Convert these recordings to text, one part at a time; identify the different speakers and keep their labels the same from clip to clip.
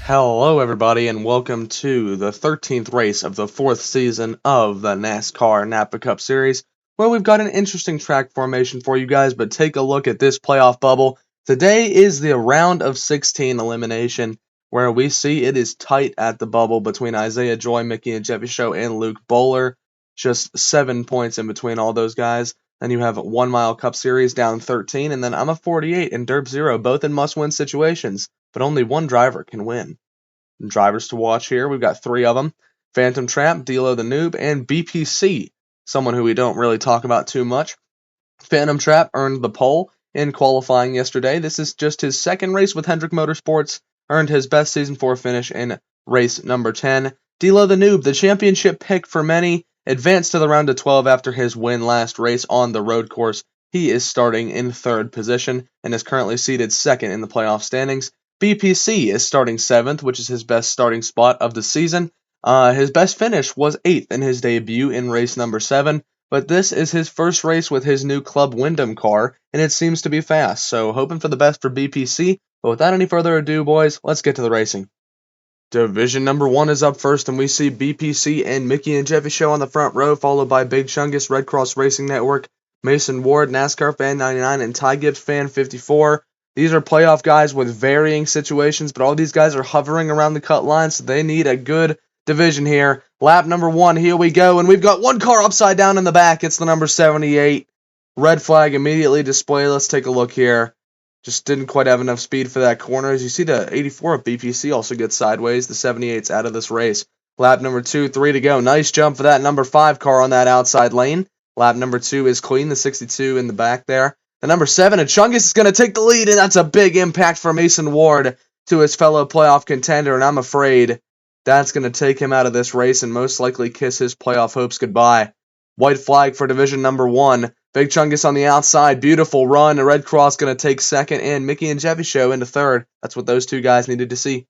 Speaker 1: Hello, everybody, and welcome to the 13th race of the 4th season of the Nascar Napa Cup Series, where we've got an interesting track formation for you guys, but take a look at this playoff bubble. Today is the round of 16 elimination, where we see it is tight at the bubble between Isaiah Joy, Mickey and Jeffy Show, and Luke Bowler. Just 7 points in between all those guys. Then you have 1 Mile Cup Series down 13, and then I'm a 48 and Derp 0, both in must-win situations, but only one driver can win. Drivers to watch here, we've got 3 of them. Phantom Trap, D'Lo the Noob, and BPC, someone who we don't really talk about too much. Phantom Trap earned the pole in qualifying yesterday. This is just his second race with Hendrick Motorsports, earned his best Season 4 finish in race number 10. D'Lo the Noob, the championship pick for many, advanced to the round of 12 after his win last race on the road course. He is starting in 3rd position and is currently seated 2nd in the playoff standings. BPC is starting 7th, which is his best starting spot of the season. His best finish was 8th in his debut in race number 7, but this is his first race with his new Club Wyndham car, and it seems to be fast, so hoping for the best for BPC. But without any further ado, boys, let's get to the racing. Division number 1 is up first, and we see BPC and Mickey and Jeffy Show on the front row, followed by Big Chungus, Red Cross Racing Network, Mason Ward, NASCAR Fan 99, and Ty Gibbs Fan 54. These are playoff guys with varying situations, but all these guys are hovering around the cut line, so they need a good division here. Lap number 1, here we go, and we've got one car upside down in the back. It's the number 78. Red flag immediately displayed. Let's take a look here. Just didn't quite have enough speed for that corner. As you see, the 84 of BPC also gets sideways. The 78's out of this race. Lap number 2, 3 to go. Nice jump for that number 5 car on that outside lane. Lap number 2 is clean, the 62 in the back there. The number 7, and Chungus is going to take the lead, and that's a big impact for Mason Ward to his fellow playoff contender, and I'm afraid that's going to take him out of this race and most likely kiss his playoff hopes goodbye. White flag for division number 1. Big Chungus on the outside, beautiful run. Red Cross going to take 2nd, and Mickey and Jeffy Show into 3rd. That's what those two guys needed to see.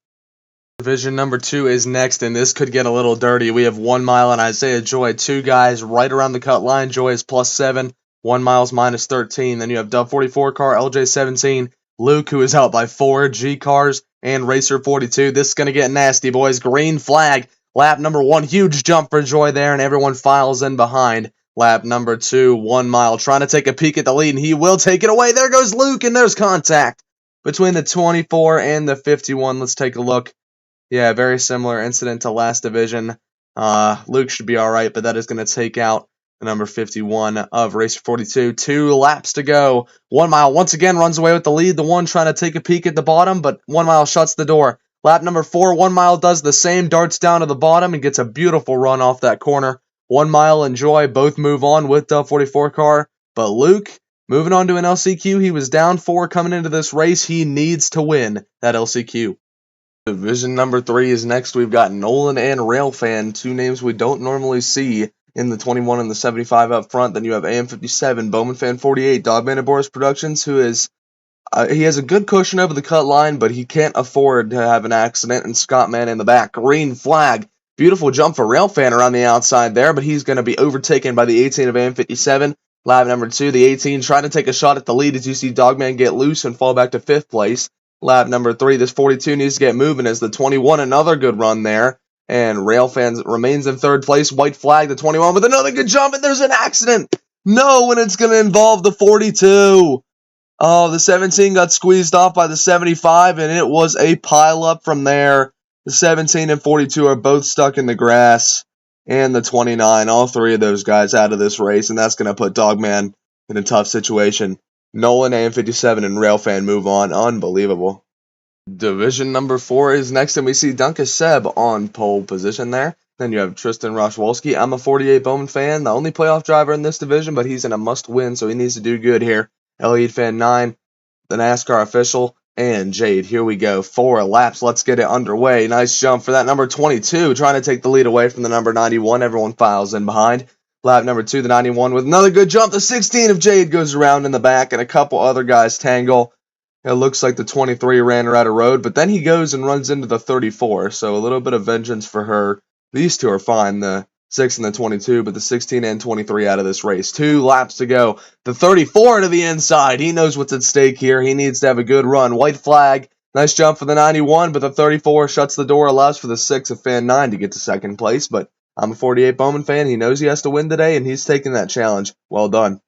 Speaker 1: Division number 2 is next, and this could get a little dirty. We have 1 Mile and Isaiah Joy, 2 guys right around the cut line. Joy is +7. 1 Mile's -13. Then you have Dub 44 car, LJ 17, Luke, who is out by 4, G cars, and Racer 42. This is going to get nasty, boys. Green flag. Lap number 1, huge jump for Joy there, and everyone files in behind. Lap number 2, 1 Mile, trying to take a peek at the lead, and he will take it away. There goes Luke, and there's contact between the 24 and the 51. Let's take a look. Yeah, very similar incident to last division. Luke should be all right, but that is going to take out the number 51 of Racer 42. 2 laps to go. 1 Mile once again runs away with the lead. The one trying to take a peek at the bottom, but 1 Mile shuts the door. Lap number 4, 1 Mile does the same, darts down to the bottom and gets a beautiful run off that corner. 1 Mile and Joy both move on with the 44 car, but Luke moving on to an LCQ. He was down 4 coming into this race. He needs to win that LCQ. Division number 3 is next. We've got Nolan and Railfan, 2 names we don't normally see in the 21 and the 75 up front. Then you have AM57, Bowman Fan 48, Dogman and Boris Productions, who is he has a good cushion over the cut line, but he can't afford to have an accident. And Scott Man in the back, green flag. Beautiful jump for Railfan around the outside there, but he's going to be overtaken by the 18 of AM57. Lap number 2, the 18 trying to take a shot at the lead as you see Dogman get loose and fall back to 5th place. Lap number 3, this 42 needs to get moving as the 21, another good run there. And Railfan remains in 3rd place. White flag, the 21 with another good jump, and there's an accident. No, and it's going to involve the 42. Oh, the 17 got squeezed off by the 75, and it was a pile-up from there. The 17 and 42 are both stuck in the grass, and the 29, all 3 of those guys out of this race, and that's going to put Dogman in a tough situation. Nolan, AM57, and Railfan move on. Unbelievable. Division number 4 is next, and we see Duncan Seb on pole position there. Then you have Tristan Roshwolski. I'm a 48 Bowman fan, the only playoff driver in this division, but he's in a must-win, so he needs to do good here. Elliott Fan 9, the NASCAR official, and Jade. Here we go. 4 laps. Let's get it underway. Nice jump for that number 22, trying to take the lead away from the number 91. Everyone files in behind. Lap number 2, the 91 with another good jump. The 16 of Jade goes around in the back, and a couple other guys tangle. It looks like the 23 ran her out of road, but then he goes and runs into the 34, so a little bit of vengeance for her. These two are fine, the 6 and the 22, but the 16 and 23 out of this race. 2 laps to go. The 34 to the inside. He knows what's at stake here. He needs to have a good run. White flag. Nice jump for the 91, but the 34 shuts the door, allows for the 6 of fan 9 to get to second place. But I'm a 48 Bowman fan. He knows he has to win today, and he's taking that challenge. Well done.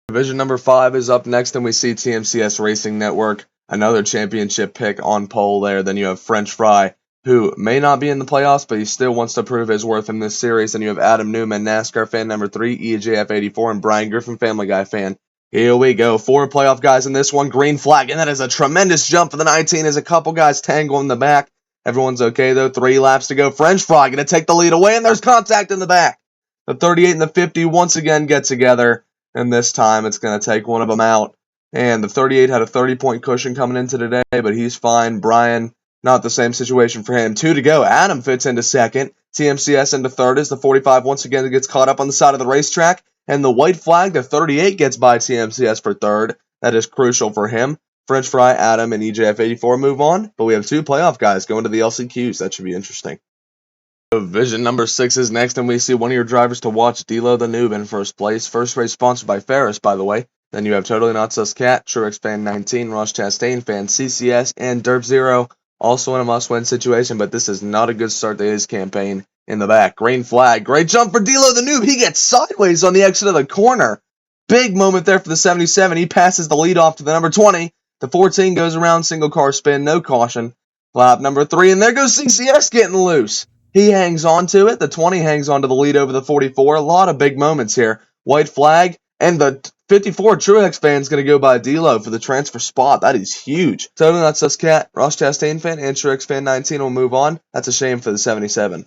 Speaker 1: Division number 5 is up next, and we see TMCS Racing Network, another championship pick on pole there. Then you have French Fry, who may not be in the playoffs, but he still wants to prove his worth in this series. And you have Adam Newman, NASCAR fan number 3, EJF 84, and Brian Griffin, Family Guy fan. Here we go. 4 playoff guys in this one. Green flag, and that is a tremendous jump for the 19 as a couple guys tangle in the back. Everyone's okay, though. 3 laps to go. French Fry going to take the lead away, and there's contact in the back. The 38 and the 50 once again get together, and this time it's going to take one of them out. And the 38 had a 30-point cushion coming into today, but he's fine. Brian, not the same situation for him. 2 to go. Adam fits into second. TMCS into third as the 45 once again gets caught up on the side of the racetrack. And the white flag, the 38 gets by TMCS for third. That is crucial for him. French Fry, Adam, and EJF 84 move on. But we have 2 playoff guys going to the LCQs. That should be interesting. Division number 6 is next, and we see one of your drivers to watch, D'Lo the Noob, in first place. First race sponsored by Ferris, by the way. Then you have Totally Not Sus Cat, Truex Fan 19, Ross Chastain Fan, CCS, and Derp Zero. Also in a must-win situation, but this is not a good start to his campaign. In the back, green flag, great jump for D'Lo the Noob. He gets sideways on the exit of the corner. Big moment there for the 77. He passes the lead off to the number 20. The 14 goes around, single car spin, no caution. Lap number 3, and there goes CCS getting loose. He hangs on to it. The 20 hangs on to the lead over the 44. A lot of big moments here. White flag, and the 54 Truex fan is going to go by D'Lo for the transfer spot. That is huge. Totally Not Sus Cat, Ross Chastain fan, and Truex Fan 19 will move on. That's a shame for the 77.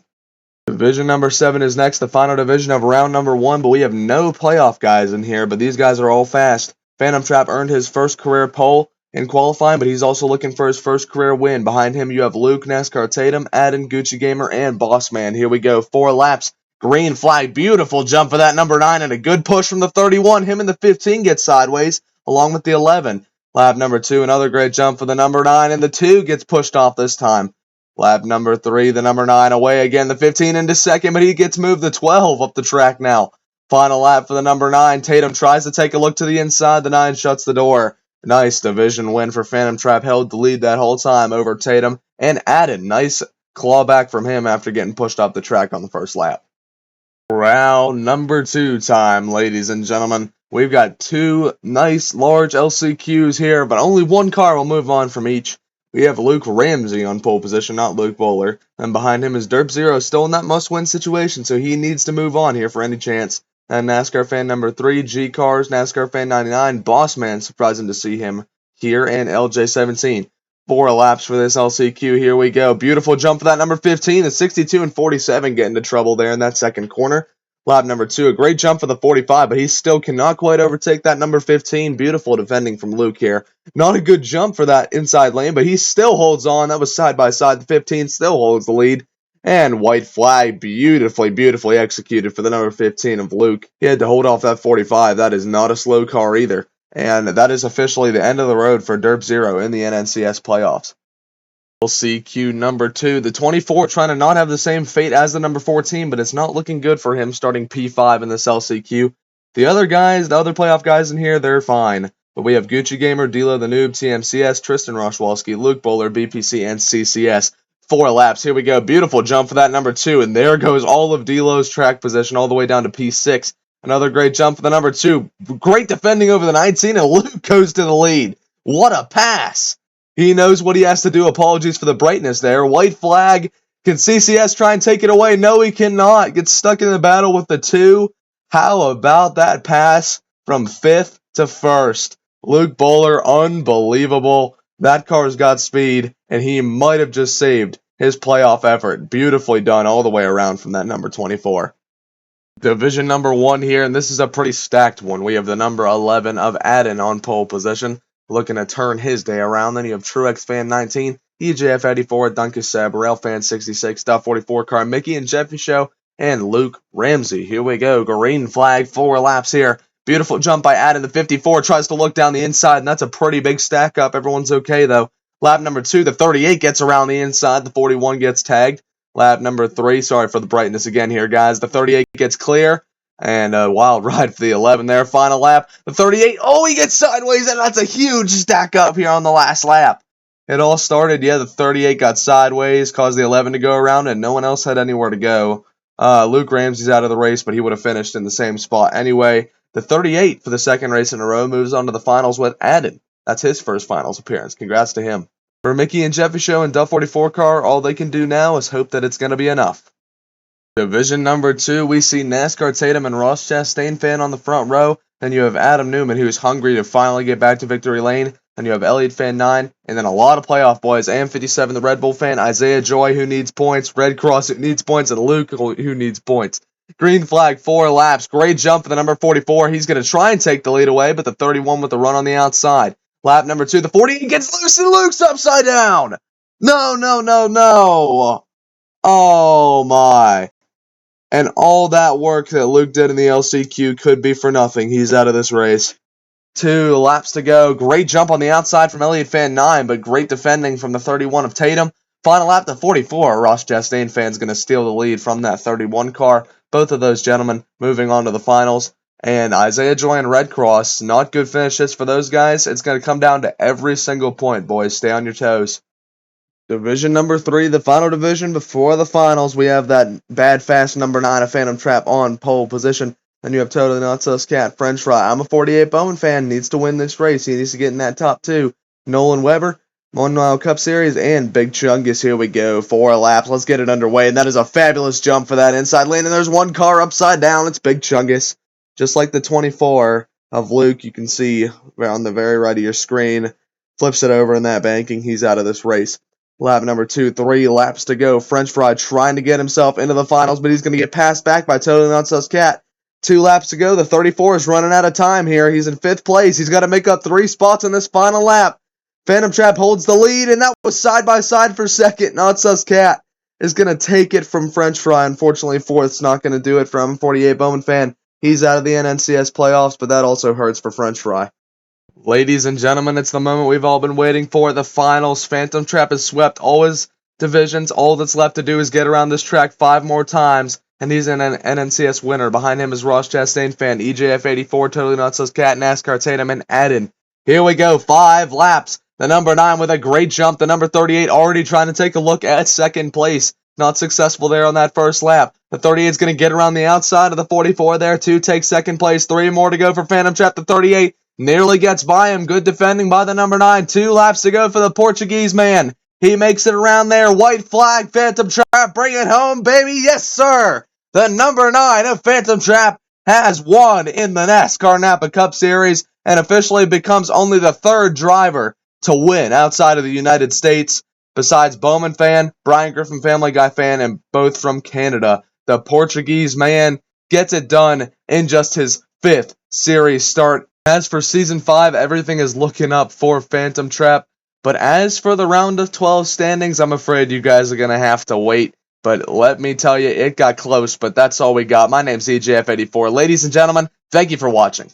Speaker 1: Division number 7 is next, the final division of round number 1, but we have no playoff guys in here, but these guys are all fast. Phantom Trap earned his first career pole in qualifying, but he's also looking for his first career win. Behind him, you have Luke, NASCAR Tatum, Adden, Gucci Gamer, and Bossman. Here we go, 4 laps. Green flag, beautiful jump for that number 9, and a good push from the 31. Him and the 15 get sideways, along with the 11. Lap number 2, another great jump for the number 9, and the 2 gets pushed off this time. Lap number 3, the number 9 away again, the 15 into second, but he gets moved the 12 up the track now. Final lap for the number 9. Tatum tries to take a look to the inside. The 9 shuts the door. Nice division win for Phantom Trap. Held the lead that whole time over Tatum and added. Nice clawback from him after getting pushed off the track on the first lap. Round number 2 time, ladies and gentlemen. We've got 2 nice large LCQs here, but only 1 car will move on from each. We have Luke Ramsey on pole position, not Luke Bowler. And behind him is Derp Zero, still in that must-win situation, so he needs to move on here for any chance. And NASCAR fan number 3, G Cars, NASCAR fan 99, Bossman, surprising to see him here, and LJ17. 4 laps for this LCQ, here we go. Beautiful jump for that number 15, the 62 and 47 get into trouble there in that second corner. Lap number 2, a great jump for the 45, but he still cannot quite overtake that number 15. Beautiful defending from Luke here. Not a good jump for that inside lane, but he still holds on. That was side by side. The 15 still holds the lead. And white flag, beautifully executed for the number 15 of Luke. He had to hold off that 45. That is not a slow car either. And that is officially the end of the road for Derp Zero in the NNCS playoffs. LCQ number 2, the 24 trying to not have the same fate as the number 14, but it's not looking good for him starting P5 in this LCQ. The other guys, the other playoff guys in here, they're fine. But we have Gucci Gamer, D'Lo the Noob, TMCS, Tristan Roshwalski, Luke Bowler, BPC, and CCS. 4 laps. Here we go. Beautiful jump for that number 2, and there goes all of D'Lo's track position all the way down to P6. Another great jump for the number 2. Great defending over the 19, and Luke goes to the lead. What a pass! He knows what he has to do. Apologies for the brightness there. White flag. Can CCS try and take it away? No, he cannot. Gets stuck in the battle with the 2. How about that pass from 5th to 1st? Luke Bowler, unbelievable. That car's got speed, and he might have just saved his playoff effort. Beautifully done all the way around from that number 24. Division number 1 here, and this is a pretty stacked one. We have the number 11 of Adden on pole position, looking to turn his day around. Then you have Truex Fan 19, EJF 84, Duncan Seb, Rail Fan 66, Stuff 44 car, Mickey and Jeffy Show, and Luke Ramsey. Here we go. Green flag, 4 laps here. Beautiful jump by Adden. The 54 tries to look down the inside, and that's a pretty big stack up. Everyone's okay, though. Lap number 2, the 38 gets around the inside. The 41 gets tagged. Lap number 3, sorry for the brightness again here, guys. The 38 gets clear. And a wild ride for the 11 there. Final lap. The 38, oh, he gets sideways, and that's a huge stack up here on the last lap. It all started, the 38 got sideways, caused the 11 to go around, and no one else had anywhere to go. Luke Ramsey's out of the race, but he would have finished in the same spot anyway. The 38 for the second race in a row moves on to the finals with Adam. That's his first finals appearance. Congrats to him. For Mickey and Jeffy Show and Duff 44 car, all they can do now is hope that it's going to be enough. Division number 2, we see Nascar Tatum and Ross Chastain fan on the front row. Then you have Adam Newman, who's hungry to finally get back to victory lane. Then you have Elliott fan 9, and then a lot of playoff boys. AM57, the Red Bull fan, Isaiah Joy, who needs points, Red Cross, who needs points, and Luke, who needs points. Green flag, 4 laps. Great jump for the number 44. He's going to try and take the lead away, but the 31 with the run on the outside. Lap number 2, the 48 gets loose, and Luke's upside down. No. Oh, my. And all that work that Luke did in the LCQ could be for nothing. He's out of this race. 2 laps to go. Great jump on the outside from Elliott fan 9, but great defending from the 31 of Tatum. Final lap to 44. Ross Chastain fan's going to steal the lead from that 31 car. Both of those gentlemen moving on to the finals. And Isaiah Joy and Red Cross, not good finishes for those guys. It's going to come down to every single point, boys. Stay on your toes. Division number 3, the final division before the finals. We have that bad fast number 9 of Phantom Trap on pole position. Then you have Totally Not Sus Cat, French Fry. I'm a 48 Bowman fan. Needs to win this race. He needs to get in that top 2. Nolan Weber, 1 Mile Cup Series, and Big Chungus. Here we go. 4 laps. Let's get it underway. And that is a fabulous jump for that inside lane. And there's one car upside down. It's Big Chungus. Just like the 24 of Luke, you can see on the very right of your screen. Flips it over in that banking. He's out of this race. Lap number 2, 3 laps to go. French Fry trying to get himself into the finals, but he's going to get passed back by Totally Not Sus Cat. 2 laps to go. The 34 is running out of time here. He's in 5th place. He's got to make up 3 spots in this final lap. Phantom Trap holds the lead, and that was side by side for second. Not Sus Cat is going to take it from French Fry. Unfortunately, 4th's not going to do it for him. 48 Bowman fan. He's out of the NNCS playoffs, but that also hurts for French Fry. Ladies and gentlemen, it's the moment we've all been waiting for, the finals. Phantom Trap has swept all his divisions. All that's left to do is get around this track 5 more times, and he's an NNCS winner. Behind him is Ross Chastain fan, EJF84, Totally Not Sus Cat, Nascar Tatum, and Adden. Here we go, 5 laps. The number 9 with a great jump. The number 38 already trying to take a look at second place. Not successful there on that first lap. The 38 is going to get around the outside of the 44 there to take second place. 3 more to go for Phantom Trap. The 38 nearly gets by him. Good defending by the number 9. 2 laps to go for the Portuguese man. He makes it around there. White flag, Phantom Trap. Bring it home, baby. Yes, sir. The number 9 of Phantom Trap has won in the NASCAR Napa Cup Series and officially becomes only the 3rd driver to win outside of the United States, besides Bowman fan, Brian Griffin Family Guy fan, and both from Canada. The Portuguese man gets it done in just his 5th series start. As for Season 5, everything is looking up for Phantom Trap. But as for the round of 12 standings, I'm afraid you guys are going to have to wait. But let me tell you, it got close, but that's all we got. My name's EJF84. Ladies and gentlemen, thank you for watching.